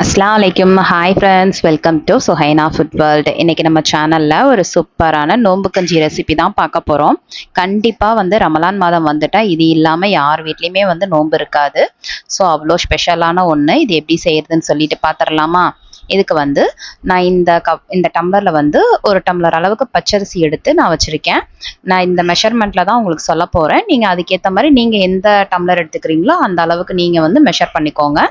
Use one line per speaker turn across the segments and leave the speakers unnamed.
அஸ்ஸலாமு அலைக்கும். Hi friends, welcome to Suhaina food world. இன்றைக்கி நம்ம சேனலில் ஒரு சூப்பரான நோம்பு கஞ்சி ரெசிபி தான் பார்க்க போகிறோம். கண்டிப்பாக ரமலான் மாதம் வந்துட்டால் இது இல்லாமல் யார் வீட்லேயுமே நோம்பு இருக்காது. ஸோ அவ்வளோ ஸ்பெஷலான ஒன்று. இது எப்படி செய்கிறதுன்னு சொல்லிட்டு பார்த்துடலாமா? இதுக்கு நான் இந்த டம்ளரில் ஒரு டம்ளர் அளவுக்கு பச்சரிசி எடுத்து நான் வச்சுருக்கேன். நான் இந்த மெஷர்மெண்ட்டில் தான் உங்களுக்கு சொல்ல போகிறேன். நீங்கள் அதுக்கேற்ற மாதிரி நீங்கள் எந்த டம்ளர் எடுத்துக்கிறீங்களோ அந்த அளவுக்கு நீங்கள் மெஷர் பண்ணிக்கோங்க.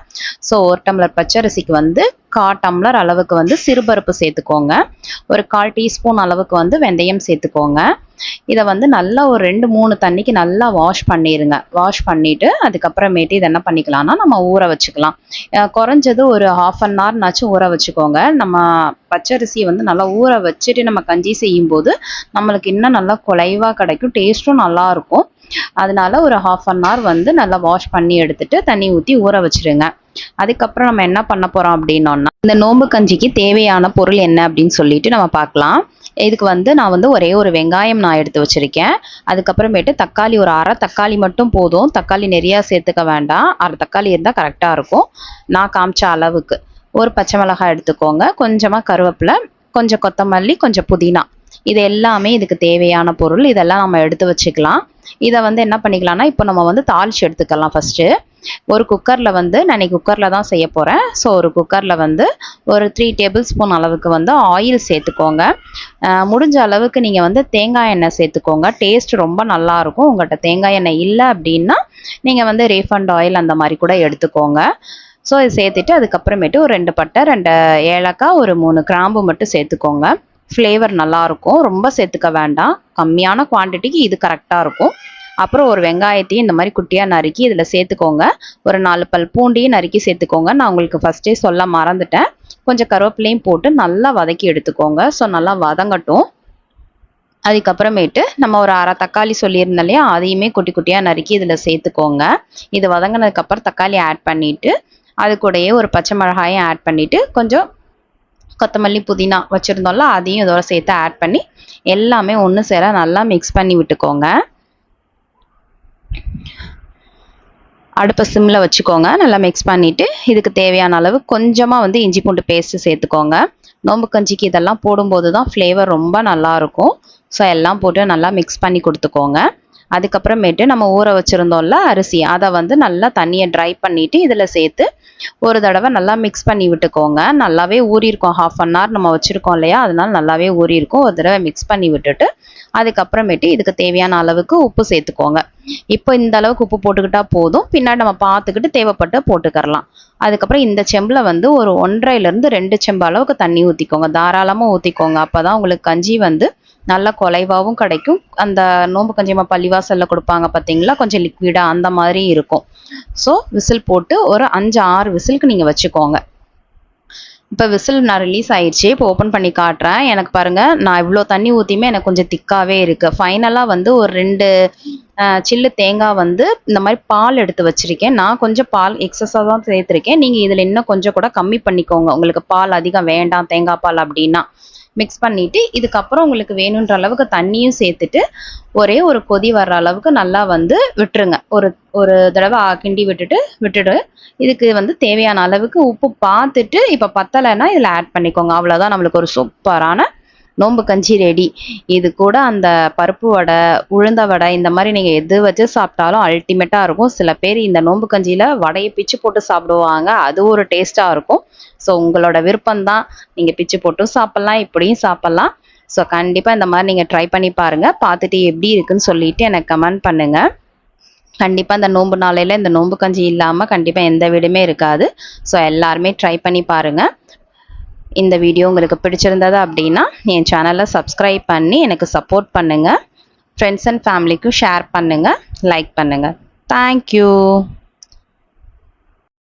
ஸோ ஒரு டம்ளர் பச்சரிசிக்கு 1/4 டம்ளர் அளவுக்கு சிறுபருப்பு சேர்த்துக்கோங்க. ஒரு 1/4 டீஸ்பூன் அளவுக்கு வெந்தயம் சேர்த்துக்கோங்க. இதை நல்லா ஒரு 2-3 தண்ணிக்கு நல்லா வாஷ் பண்ணிடுங்க. வாஷ் பண்ணிவிட்டு அதுக்கப்புறமேட்டு இதை என்ன பண்ணிக்கலாம்னா நம்ம ஊற வச்சுக்கலாம். குறைஞ்சது ஒரு 1/2 அன் ஹவர்னாச்சும் ஊற வச்சுக்கோங்க. நம்ம பச்சரிசியை நல்லா ஊற வச்சுட்டு நம்ம கஞ்சி செய்யும்போது நம்மளுக்கு இன்னும் நல்லா குலைவாக கிடைக்கும், டேஸ்ட்டும் நல்லாயிருக்கும். அதனால ஒரு 1/2 அன் ஹவர் நல்லா வாஷ் பண்ணி எடுத்துட்டு தண்ணி ஊற்றி ஊற வச்சுருங்க. அதுக்கப்புறம் நம்ம என்ன பண்ண போகிறோம் அப்படின்னோன்னா, இந்த நோம்பு கஞ்சிக்கு தேவையான பொருள் என்ன அப்படின்னு சொல்லிட்டு நம்ம பார்க்கலாம். இதுக்கு நான் ஒரே ஒரு வெங்காயம் நான் எடுத்து வச்சுருக்கேன். அதுக்கப்புறமேட்டு தக்காளி, ஒரு அரை தக்காளி மட்டும் போதும். தக்காளி நிறையா சேர்த்துக்க வேண்டாம். அரை தக்காளி இருந்தால் கரெக்டாக இருக்கும். நான் காமிச்ச அளவுக்கு ஒரு பச்சை மிளகாய் எடுத்துக்கோங்க. கொஞ்சமாக கருவேப்பிலை, கொஞ்சம் கொத்தமல்லி, கொஞ்சம் புதினா. இது எல்லாமே இதுக்கு தேவையான பொருள். இதெல்லாம் நம்ம எடுத்து வச்சுக்கலாம். இதை என்ன பண்ணிக்கலாம்னா, இப்போ நம்ம தாளித்து எடுத்துக்கலாம். ஃபஸ்ட்டு ஒரு குக்கரில் நான் இன்னைக்கு குக்கரில் தான் செய்ய போகிறேன். ஸோ ஒரு குக்கரில் ஒரு 3 டேபிள் ஸ்பூன் அளவுக்கு ஆயில் சேர்த்துக்கோங்க. முடிஞ்ச அளவுக்கு நீங்கள் தேங்காய் எண்ணெய் சேர்த்துக்கோங்க. டேஸ்ட் ரொம்ப நல்லாயிருக்கும். உங்கள்கிட்ட தேங்காய் எண்ணெய் இல்லை அப்படின்னா நீங்கள் ரீஃபண்ட் ஆயில் அந்த மாதிரி கூட எடுத்துக்கோங்க. ஸோ இது சேர்த்துட்டு அதுக்கப்புறமேட்டு ஒரு 2 பட்டை, 2 ஏலக்காய், ஒரு 3 கிராம்பு மட்டும் சேர்த்துக்கோங்க. ஃப்ளேவர் நல்லாயிருக்கும். ரொம்ப சேர்த்துக்க வேண்டாம். கம்மியான குவான்டிட்டிக்கு இது கரெக்டாக இருக்கும். அப்புறம் ஒரு வெங்காயத்தையும் இந்த மாதிரி குட்டியாக நறுக்கி இதில் சேர்த்துக்கோங்க. ஒரு 4 பல் பூண்டையும் நறுக்கி சேர்த்துக்கோங்க. நான் உங்களுக்கு ஃபஸ்ட்டே சொல்ல மறந்துட்டேன். கொஞ்சம் கருவேப்பிலையும் போட்டு நல்லா வதக்கி எடுத்துக்கோங்க. ஸோ நல்லா வதங்கட்டும். அதுக்கப்புறமேட்டு நம்ம ஒரு அரை தக்காளி சொல்லியிருந்தோம் இல்லையா, அதையுமே குட்டி குட்டியாக நறுக்கி இதில் சேர்த்துக்கோங்க. இது வதங்கினதுக்கப்புறம் தக்காளி ஆட் பண்ணிவிட்டு அது கூடயே ஒரு பச்சை மிளகாயும் ஆட் பண்ணிவிட்டு கொஞ்சம் கொத்தமல்லி, புதினா வச்சுருந்தோம்ல, அதையும் இதோட சேர்த்து ஆட் பண்ணி எல்லாமே ஒன்று சேர நல்லா மிக்ஸ் பண்ணி விட்டுக்கோங்க. அடுப்பை சிம்மில் வச்சுக்கோங்க. நல்லா மிக்ஸ் பண்ணிவிட்டு இதுக்கு தேவையான அளவு கொஞ்சமாக இஞ்சி பூண்டு பேஸ்ட்டு சேர்த்துக்கோங்க. நோம்பு கஞ்சிக்கு இதெல்லாம் போடும்போது தான் ஃப்ளேவர் ரொம்ப நல்லாயிருக்கும். ஸோ எல்லாம் போட்டு நல்லா மிக்ஸ் பண்ணி கொடுத்துக்கோங்க. அதுக்கப்புறமேட்டு நம்ம ஊற வச்சுருந்தோம்ல அரிசி, அதை நல்லா தண்ணியை ட்ரை பண்ணிவிட்டு இதில் சேர்த்து ஒரு தடவை நல்லா மிக்ஸ் பண்ணி விட்டுக்கோங்க. நல்லாவே ஊறியிருக்கும். 1/2 அன் ஹவர் நம்ம வச்சுருக்கோம் இல்லையா, அதனால நல்லாவே ஊறியிருக்கும். ஒரு தடவை மிக்ஸ் பண்ணி விட்டுட்டு அதுக்கப்புறமேட்டு இதுக்கு தேவையான அளவுக்கு உப்பு சேர்த்துக்கோங்க. இப்போ இந்த அளவுக்கு உப்பு போட்டுக்கிட்டா போதும். பின்னாடி நம்ம பார்த்துக்கிட்டு தேவைப்பட்டு போட்டுக்கரலாம். அதுக்கப்புறம் இந்த செம்பில் ஒரு 1.5லேருந்து 2 செம்பு அளவுக்கு தண்ணி ஊற்றிக்கோங்க. தாராளமாக ஊற்றிக்கோங்க. அப்போ தான் உங்களுக்கு கஞ்சி நல்லா குலைவாகவும் கிடைக்கும். அந்த நோம்பு கஞ்சி நம்ம பள்ளிவாசலில் கொடுப்பாங்க பார்த்தீங்களா, கொஞ்சம் லிக்விடாக அந்த மாதிரி இருக்கும். ஸோ விசில் போட்டு ஒரு 5-6 விசிலுக்கு நீங்கள் வச்சுக்கோங்க. இப்போ விசில் நான் ரிலீஸ் ஆயிடுச்சு. இப்போ ஓப்பன் பண்ணி காட்டுறேன். எனக்கு பாருங்கள், நான் இவ்வளோ தண்ணி ஊற்றியுமே எனக்கு கொஞ்சம் திக்காகவே இருக்குது. ஃபைனலாக ஒரு 2 சில்லு தேங்காய் இந்த மாதிரி பால் எடுத்து வச்சுருக்கேன். நான் கொஞ்சம் பால் எக்ஸஸாக தான் சேர்த்துருக்கேன். நீங்கள் இதில் இன்னும் கொஞ்சம் கூட கம்மி பண்ணிக்கோங்க. உங்களுக்கு பால் அதிகம் வேண்டாம், தேங்காய் பால் அப்படின்னா. மிக்ஸ் பண்ணிவிட்டு இதுக்கப்புறம் உங்களுக்கு வேணுன்ற அளவுக்கு தண்ணியும் சேர்த்துட்டு ஒரே ஒரு கொதி வர்ற அளவுக்கு நல்லா விட்டுருங்க. ஒரு தடவை கிண்டி விட்டுட்டு இதுக்கு தேவையான அளவுக்கு உப்பு பார்த்துட்டு இப்போ பத்தலைன்னா இதில் ஆட் பண்ணிக்கோங்க. அவ்வளோதான், நம்மளுக்கு ஒரு சூப்பரான நோம்பு கஞ்சி ரெடி. இது கூட அந்த பருப்பு வடை, உளுந்த வடை, இந்த மாதிரி நீங்கள் எது வச்சு சாப்பிட்டாலும் அல்டிமேட்டாக இருக்கும். சில பேர் இந்த நோம்பு கஞ்சியில் வடையை பிச்சு போட்டு சாப்பிடுவாங்க. அது ஒரு டேஸ்ட்டாக இருக்கும். ஸோ உங்களோட விருப்பம்தான். நீங்கள் பிச்சு போட்டும் சாப்பிட்லாம், இப்படியும் சாப்பிட்லாம். ஸோ கண்டிப்பாக இந்த மாதிரி நீங்கள் ட்ரை பண்ணி பாருங்கள். பார்த்துட்டு எப்படி இருக்குன்னு சொல்லிட்டு எனக்கு கமெண்ட் பண்ணுங்கள். கண்டிப்பாக இந்த நோம்பு நாளையில் இந்த நோம்பு கஞ்சி இல்லாமல் கண்டிப்பாக எந்த வீடுமே இருக்காது. ஸோ எல்லாருமே ட்ரை பண்ணி பாருங்கள். இந்த வீடியோ உங்களுக்கு பிடிச்சிருந்தது அப்படின்னா என் சேனலை சப்ஸ்கிரைப் பண்ணி எனக்கு சப்போர்ட் பண்ணுங்கள். ஃப்ரெண்ட்ஸ் அண்ட் ஃபேமிலிக்கும் ஷேர் பண்ணுங்கள், லைக் பண்ணுங்கள். தேங்க்யூ.